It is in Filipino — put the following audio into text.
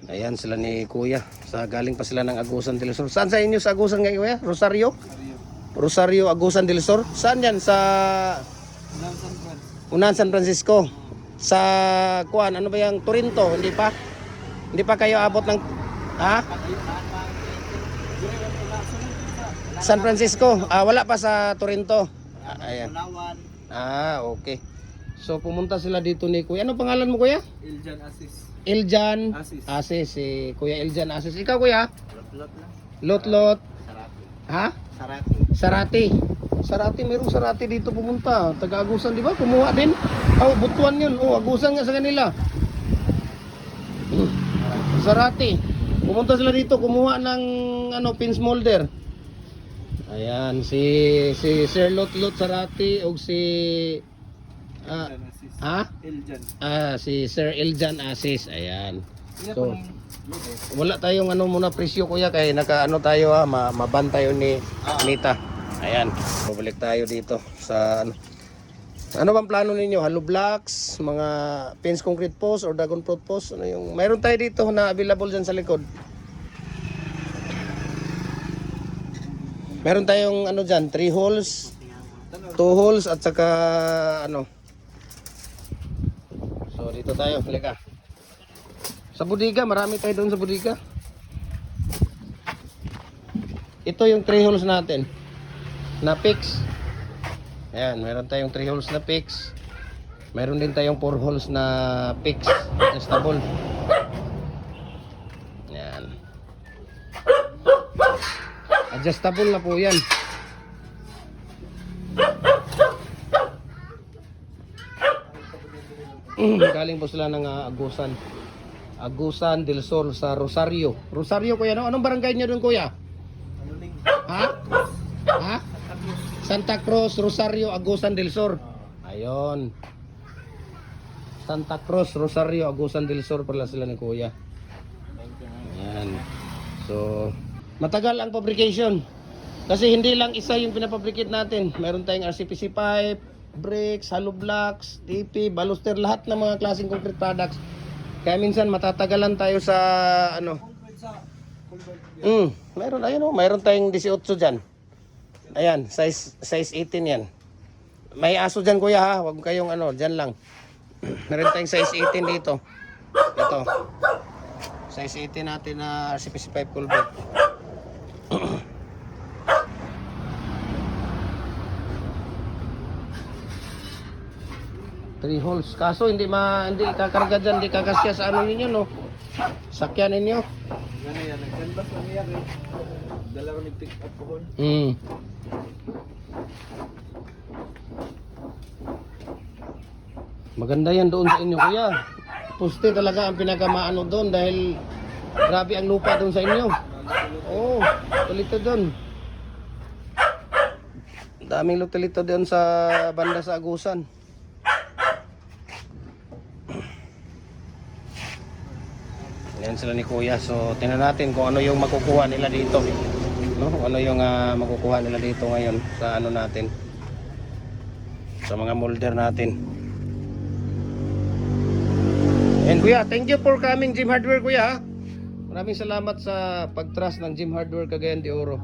Ayan sila ni Kuya. Galing pa sila ng Agusan del Sur. Saan sa inyo sa Agusan ngayon, Kuya? Rosario? Rosario, Agusan del Sur. Saan yan? Sa Unahan San Francisco. Sa kuan, ano ba yung Toronto? Hindi pa? Hindi pa kayo abot ng ha? San Francisco. Wala pa sa Toronto. Ayan. Okay. So pumunta sila dito ni Kuya. Ano pangalan mo, Kuya? Iljan Asis. Iljan Asis. Si Kuya Iljan Asis. Ikaw, Kuya? Lotlot. Ha? Sarati. Sarati, mayroong Sarati dito pumunta. Taga-Agusan, di ba? Kumuha din. Butuan yun. Agusan nga sa kanila. Sarati. Pumunta sila dito, kumuha ng pin smolder. Ayan, si Sir Lotlot Sarati o si Iljan. Si Sir Iljan Asis. Ayan. So, wala tayong muna presyo, Kuya, kaya tayo maban tayo ni Anita. Ayan, babalik tayo dito sa ano bang plano ninyo? Hollow blocks, mga pins concrete post or dragon fruit post? Mayroon tayo dito na available dyan sa likod. Meron tayong dyan, 3 holes, 2 holes at saka So dito tayo, halika. Sa bodega, marami tayo doon sa bodega. Ito yung 3 holes natin na fix. Ayan, meron tayong 3 holes na fix. Meron din tayong 4 holes na fix, adjustable. Ayan. Adjustable na po yan. Galing po sila ng Agusan del Sur sa Rosario. Rosario, Kuya, no? Anong barangay niyo doon, Kuya? Ha? Santa Cruz, Rosario, Agusan del Sur. Ayun. Santa Cruz, Rosario, Agusan del Sur pala sila ni Kuya. Ayan. So, matagal ang fabrication. Kasi hindi lang isa yung pinapabricate natin. Meron tayong RCPC pipe, bricks, hollow blocks, TP, baluster, lahat ng mga klaseng concrete products. Kaya minsan matatagalan tayo sa Meron, ayun mayroon tayong 18 dyan. Ayan, size 18 yan. May aso dyan, Kuya, ha? Huwag kayong dyan lang. Meron tayong size 18 dito. Ito. Size 18 natin na RCPC pipe culvert. 3 holes. Kaso hindi kakarga dyan, hindi kakasya sa ninyo, no? Sakyan ninyo. Gano'n yan, nag-canvas lang yan eh. Dalawa nag-pick up ko. Maganda yan doon sa inyo, Kuya. Poste talaga ang pinakamaano doon dahil grabe ang lupa doon sa inyo. Tulito doon. Daming lutilito doon sa banda sa Agusan. Yan sila ni Kuya. So tingnan natin kung ano yung makukuha nila dito, no? Ano yung makukuha nila dito ngayon sa natin, sa mga molder natin. And Kuya, thank you for coming Jim Hardware, Kuya, ha? Maraming salamat sa pag-trust ng Jim Hardware Cagayan de Oro.